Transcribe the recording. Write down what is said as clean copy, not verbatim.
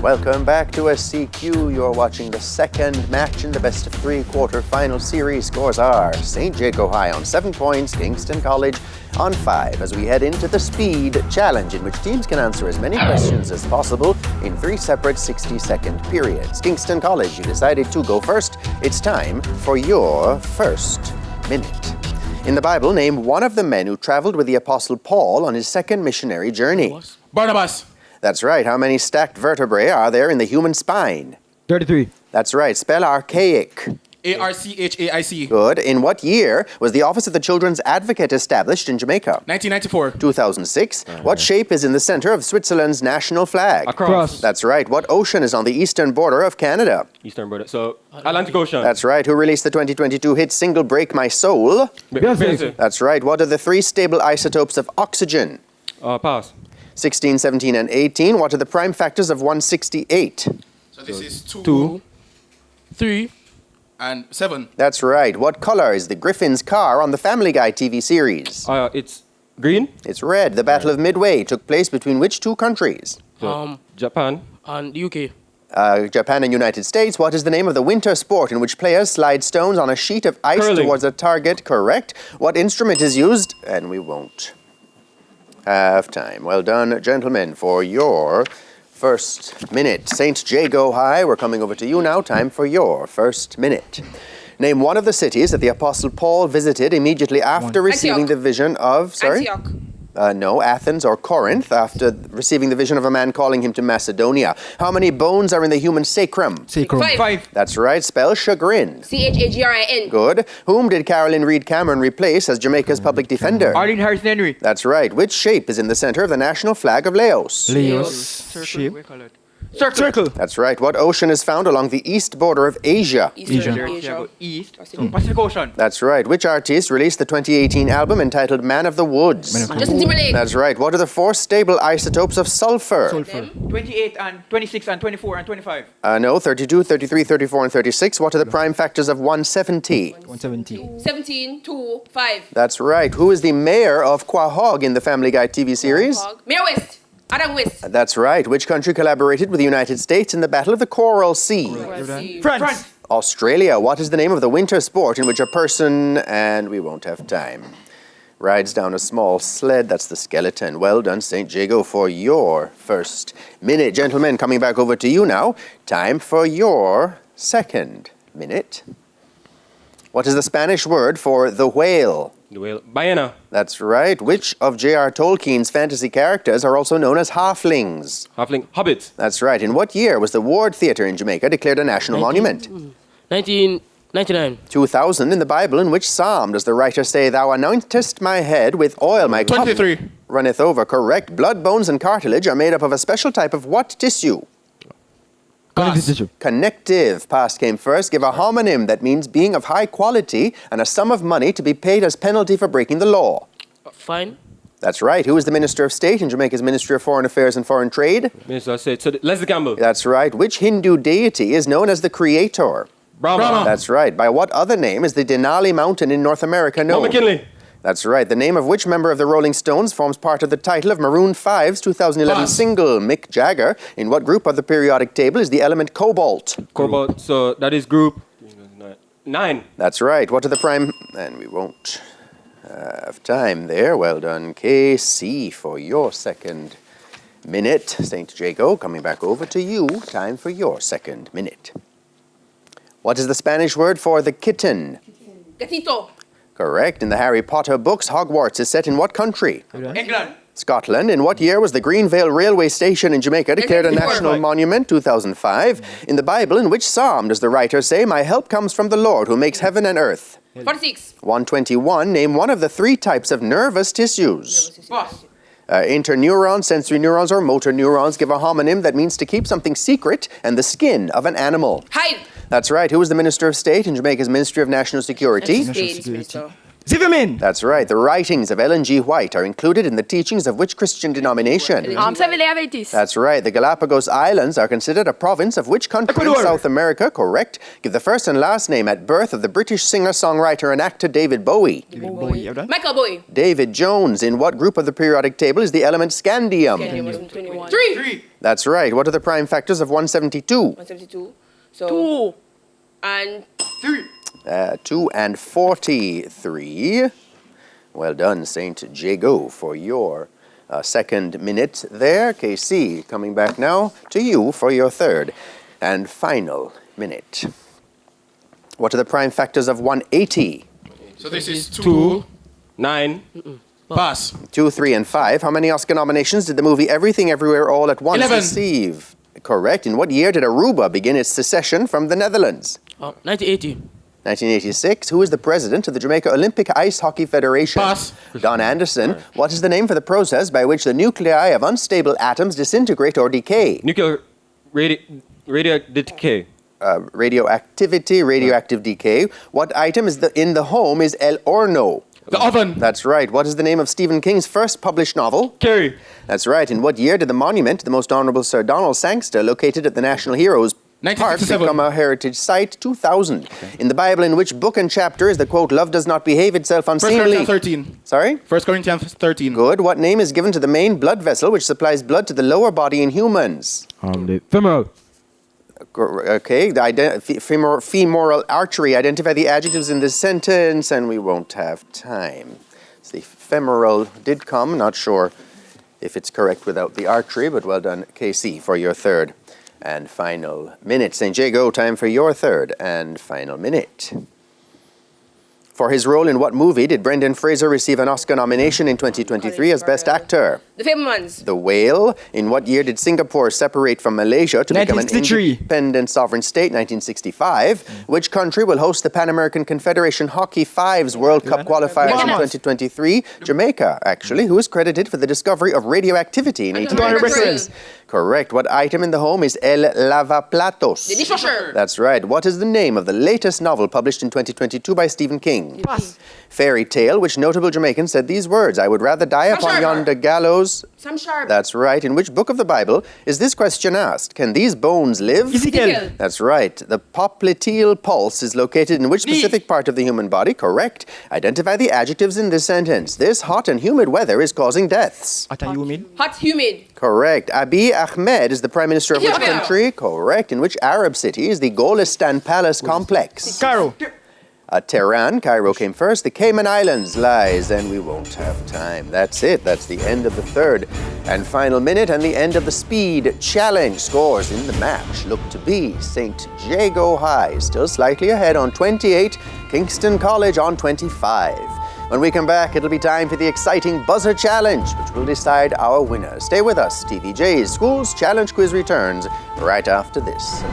Welcome back to SCQ. You're watching the second match in the best of three quarter-final series. Scores are St. Jago High on 7 points, Kingston College on 5, as we head into the speed challenge, in which teams can answer as many questions as possible in 3 separate 60-second periods. Kingston College, you decided to go first. It's time for your first minute. In the Bible, name one of the men who traveled with the Apostle Paul on his second missionary journey. Barnabas. That's right. How many stacked vertebrae are there in the human spine? 33. That's right. Spell archaic. Archaic. Good. In what year was the Office of the Children's Advocate established in Jamaica? 1994. 2006. What shape is in the center of Switzerland's national flag? A cross. That's right. What ocean is on the eastern border of Canada? Eastern border. So, Atlantic Ocean. That's right. Who released the 2022 hit single Break My Soul? Beyonce. That's right. What are the 3 stable isotopes of oxygen? Pass. 16, 17, and 18. What are the prime factors of 168? So this is 2. 3, and 7. That's right. What color is the Griffin's car on the Family Guy TV series? It's green. It's red. The Battle of Midway took place between which 2 countries? So, Japan. And the UK. Japan and United States. What is the name of the winter sport in which players slide stones on a sheet of ice Curling. towards a target? Correct. What instrument is used? And we won't have time. Well done, gentlemen, for your first minute. St. Jago High, we're coming over to you now. Time for your first minute. Name one of the cities that the Apostle Paul visited immediately after receiving the vision of... Sorry? Antioch. No, Athens or Corinth, after receiving the vision of a man calling him to Macedonia. How many bones are in the human sacrum? Sacrum. 5. That's right. Spell chagrin. Chagrin. Good. Whom did Carolyn Reed Cameron replace as Jamaica's public defender? Arlene Harrison Henry. That's right. Which shape is in the center of the national flag of Laos? Leos. Shape. Circle. That's right. What ocean is found along the east border of Asia? Asia. East. Pacific Ocean. That's right. Which artist released the 2018 album entitled Man of the Woods? Justin Timberlake. That's right. What are the 4 stable isotopes of sulfur? 28 and 26 and 24 and 25. No, 32, 33, 34, and 36. What are the prime factors of 170? 170. 17, 2, 5. That's right. Who is the mayor of Quahog in the Family Guy TV series? Mayor West. Adam West. That's right. Which country collaborated with the United States in the Battle of the Coral Sea? France. Australia. What is the name of the winter sport in which a person, and we won't have time, rides down a small sled? That's the skeleton. Well done, St. Jago, for your first minute. Gentlemen, coming back over to you now. Time for your second minute. What is the Spanish word for the whale? The whale. Ballena. That's right. Which of J.R. Tolkien's fantasy characters are also known as halflings? Halfling. Hobbit. That's right. In what year was the Ward Theatre in Jamaica declared a national monument? 1999. 2000. In the Bible, in which psalm does the writer say, "Thou anointest my head with oil, my cup 23. runneth over"? Correct. Blood, bones, and cartilage are made up of a special type of what tissue? Connective. Past came first. Give a homonym that means being of high quality and a sum of money to be paid as penalty for breaking the law. Fine. That's right. Who is the Minister of State in Jamaica's Ministry of Foreign Affairs and Foreign Trade? Minister said. So, Leslie Campbell. That's right. Which Hindu deity is known as the Creator? Brahma. That's right. By what other name is the Denali Mountain in North America known? Mount McKinley. That's right. The name of which member of the Rolling Stones forms part of the title of Maroon 5's 2011 single, Mick Jagger? In what group of the periodic table is the element cobalt? Cobalt. So, that is group 9. That's right. What are the prime... And we won't have time there. Well done, KC, for your second minute. St. Jago, coming back over to you. Time for your second minute. What is the Spanish word for the kitten? Gatito. Correct. In the Harry Potter books, Hogwarts is set in what country? England. Scotland. In what year was the Greenvale Railway Station in Jamaica declared a national monument? 2005. In the Bible, in which psalm does the writer say, "My help comes from the Lord who makes heaven and earth"? 46. 121. Name one of the 3 types of nervous tissues. Interneurons, sensory neurons, or motor neurons. Give a homonym that means to keep something secret and the skin of an animal. Hide. That's right. Who was the Minister of State in Jamaica's Ministry of National Security? Zivamine. That's right. The writings of Ellen G. White are included in the teachings of which Christian denomination? Seventh-day Adventist. That's right. The Galapagos Islands are considered a province of which country in Ecuador. South America? Correct. Give the first and last name at birth of the British singer-songwriter and actor David Bowie. Michael Boy. David Jones. In what group of the periodic table is the element scandium? 3. That's right. What are the prime factors of 172? 172. So. 2. And 2 and 43. Well done, Saint Jago, for your second minute there. KC, coming back now to you for your third and final minute. What are the prime factors of 180? So this is 2, 9, Pass. 2, 3, and 5. How many Oscar nominations did the movie Everything Everywhere All at Once 11. receive? Correct. In what year did Aruba begin its secession from the Netherlands? 1980. 1986. Who is the president of the Jamaica Olympic Ice Hockey Federation? Pass. Don Anderson. What is the name for the process by which the nuclei of unstable atoms disintegrate or decay? nuclear radio decay. Radioactivity, radioactive decay. What item is in the home is El Horno? The oven. That's right. What is the name of Stephen King's first published novel? Carrie. That's right. In what year did the monument to the Most Honorable Sir Donald Sangster, located at the National Heroes Park, 1967. become a heritage site? 2000. In the Bible, in which book and chapter is the quote, "Love does not behave itself 1 unseemly"? Corinthians 13. Sorry? 1 Corinthians 13. Good. What name is given to the main blood vessel which supplies blood to the lower body in humans? The femoral. Okay, the femoral artery. Identify the adjectives in this sentence, and we won't have time. So the femoral did come. Not sure if it's correct without the artery, but well done, KC, for your third and final minute. St. Jago, time for your third and final minute. For his role in what movie did Brendan Fraser receive an Oscar nomination in 2023 as Best Actor? The Fablemans. The Whale. In what year did Singapore separate from Malaysia to become an 1963. independent sovereign state? 1965. Which country will host the Pan American Confederation Hockey Fives World Cup qualifiers in 2023? Jamaica, actually. Who is credited for the discovery of radioactivity in 1896? Correct. What item in the home is El Lavaplatos? The dishwasher. That's right. What is the name of the latest novel published in 2022 by Stephen King? Fairy tale. Which notable Jamaican said these words? I would rather die Sam upon Sharp. yonder gallows. Sam Sharp. That's right. In which book of the Bible is this question asked? Can these bones live? Ezekiel. That's right. The popliteal pulse is located in which specific part of the human body? Correct. Identify the adjectives in this sentence. This hot and humid weather is causing deaths. Atayumid. Hot, humid. Correct. Abiy Ahmed is the prime minister of which Ethiopia. country? Correct. In which Arab city is the Golistan Palace complex? Cairo. Tehran, Cairo came first. The Cayman Islands lies, and we won't have time. That's it. That's the end of the third and final minute and the end of the speed challenge. Scores in the match look to be St. Jago High still slightly ahead on 28, Kingston College on 25. When we come back, it'll be time for the exciting Buzzer Challenge, which will decide our winner. Stay with us. TVJ's Schools Challenge Quiz returns right after this.